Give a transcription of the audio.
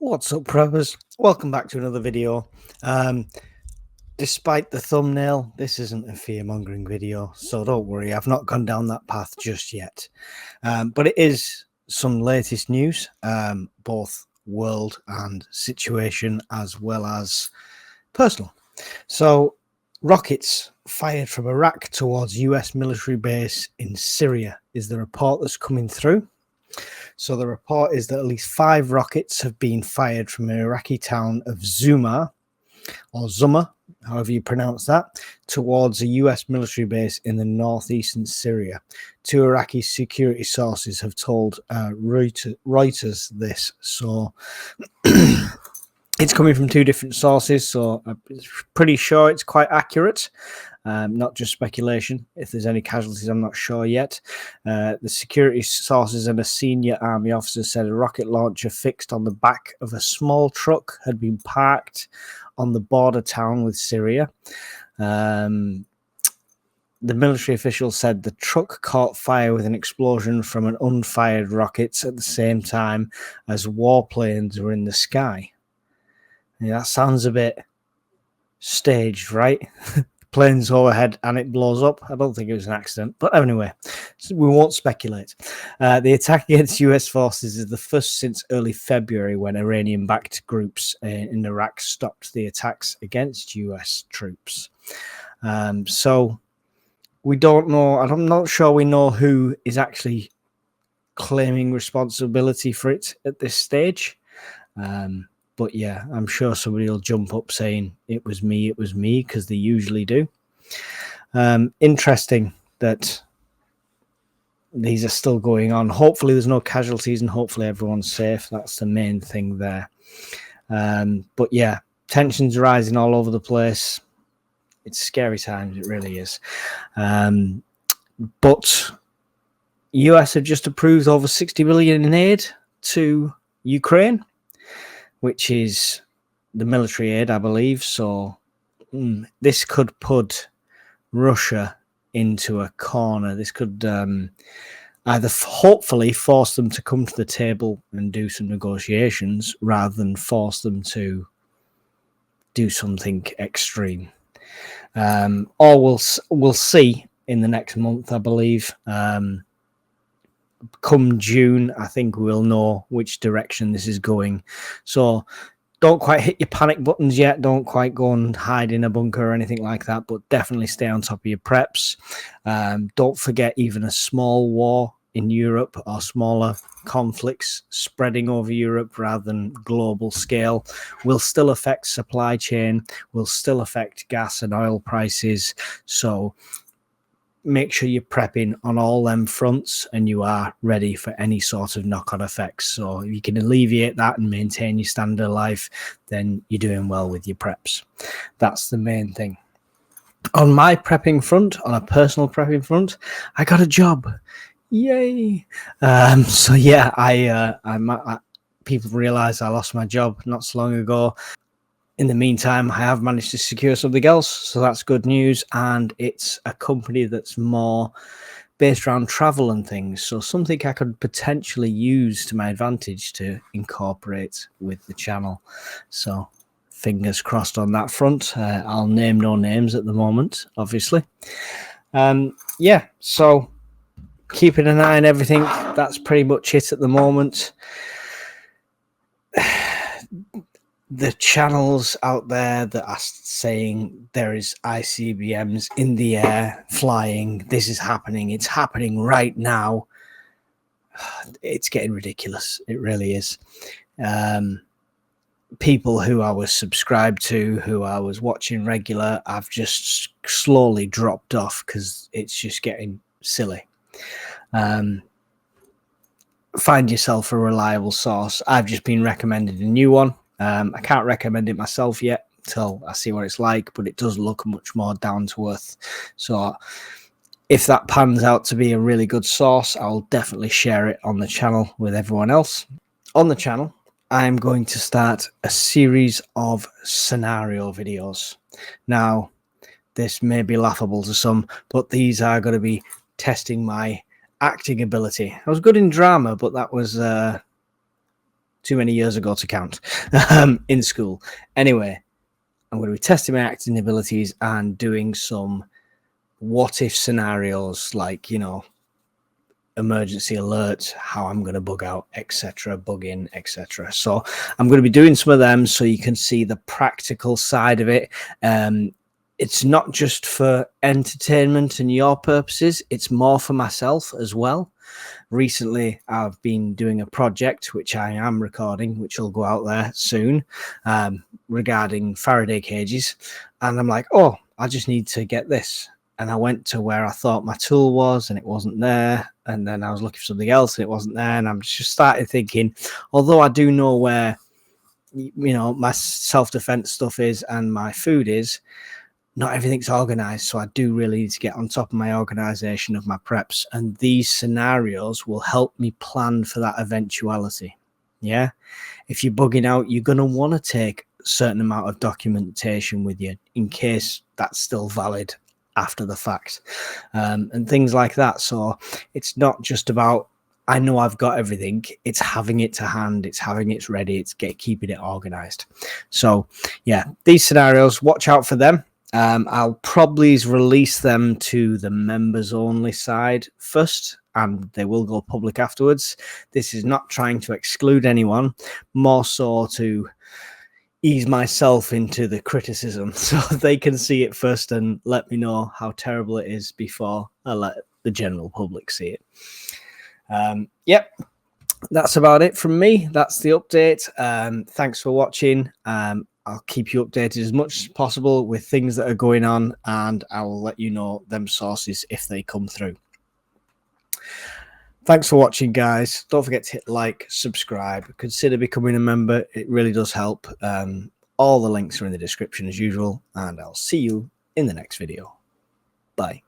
What's up, preppers? Welcome back to another video. Despite the thumbnail, this isn't a fear-mongering video, so don't worry, I've not gone down that path just yet. But it is some latest news, both world and situation, as well as personal. So, rockets fired from Iraq towards US military base in Syria is the report that's coming through. So the report is that at least 5 rockets have been fired from an Iraqi town of Zuma, or Zuma, however you pronounce that, towards a US military base in the northeastern Syria. 2 Iraqi security sources have told Reuters this. So it's coming from 2 different sources, so I'm pretty sure it's quite accurate. Not just speculation. If there's any casualties, I'm not sure yet. The security sources and a senior army officer said a rocket launcher fixed on the back of a small truck had been parked on the border town with Syria. The military official said the truck caught fire with an explosion from an unfired rocket at the same time as warplanes were in the sky. Yeah, that sounds a bit staged, right? Planes overhead and it blows up. I don't think it was an accident, but anyway, we won't speculate. The attack against US forces is the first since early February, when Iranian-backed groups in Iraq stopped the attacks against US troops. So we don't know. I'm not sure we know who is actually claiming responsibility for it at this stage. But yeah, I'm sure somebody will jump up saying it was me, because they usually do. Interesting that these are still going on. Hopefully there's no casualties and hopefully everyone's safe. That's the main thing there. But yeah, tensions rising all over the place. It's scary times, it really is. But US have just approved over 60 billion in aid to Ukraine, which is the military aid, I believe. So this could put Russia into a corner. This could either hopefully force them to come to the table and do some negotiations rather than force them to do something extreme. Or we'll see in the next month, I believe. Come June, I think we'll know which direction this is going. So don't quite hit your panic buttons yet. Don't quite go and hide in a bunker or anything like that, but definitely stay on top of your preps. Don't forget, even a small war in Europe or smaller conflicts spreading over Europe rather than global scale will still affect supply chain, will still affect gas and oil prices. So make sure you're prepping on all them fronts and you are ready for any sort of knock-on effects. So if you can alleviate that and maintain your standard of life, then you're doing well with your preps. That's the main thing. On my prepping front, on a personal prepping front, I got a job. Yay! So yeah, people realize I lost my job not so long ago. In the meantime, I have managed to secure something else, so that's good news. And it's a company that's more based around travel and things. So something I could potentially use to my advantage to incorporate with the channel. So fingers crossed on that front. I'll name no names at the moment, obviously. Yeah, so keeping an eye on everything. That's pretty much it at the moment. The channels out there that are saying there is ICBMs in the air flying, this is happening, it's happening right now. It's getting ridiculous. It really is. People who I was subscribed to, who I was watching regular, I've just slowly dropped off because it's just getting silly. Find yourself a reliable source. I've just been recommended a new one. I can't recommend it myself yet until I see what it's like, but it does look much more down to earth. So if that pans out to be a really good source, I'll definitely share it on the channel with everyone else. On the channel, I'm going to start a series of scenario videos. Now, this may be laughable to some, but these are going to be testing my acting ability. I was good in drama, but that was too many years ago to count, in school. Anyway, I'm going to be testing my acting abilities and doing some what if scenarios, like, you know, emergency alerts, how I'm going to bug out, etc., bug in, etc. So I'm going to be doing some of them so you can see the practical side of it. It's not just for entertainment and your purposes, it's more for myself as well. Recently, I've been doing a project, which I am recording, which will go out there soon, regarding Faraday cages. And I'm like, oh, I just need to get this. And I went to where I thought my tool was and it wasn't there. And then I was looking for something else and it wasn't there. And I'm just started thinking, although I do know where, you know, my self-defense stuff is and my food is, not everything's organized. So I do really need to get on top of my organization of my preps. And these scenarios will help me plan for that eventuality. Yeah. If you're bugging out, you're going to want to take a certain amount of documentation with you in case that's still valid after the fact, and things like that. So it's not just about, I know I've got everything, it's having it to hand, it's having it ready, it's keeping it organized. So yeah, these scenarios, watch out for them. I'll probably release them to the members only side first, and they will go public afterwards. This is not trying to exclude anyone, more so to ease myself into the criticism so they can see it first and let me know how terrible it is before I let the general public see it. Yep, that's about it from me. That's the update. Thanks for watching. I'll keep you updated as much as possible with things that are going on, and I will let you know them sources if they come through. Thanks for watching, guys. Don't forget to hit like, subscribe, consider becoming a member. It really does help. All the links are in the description as usual, and I'll see you in the next video. Bye.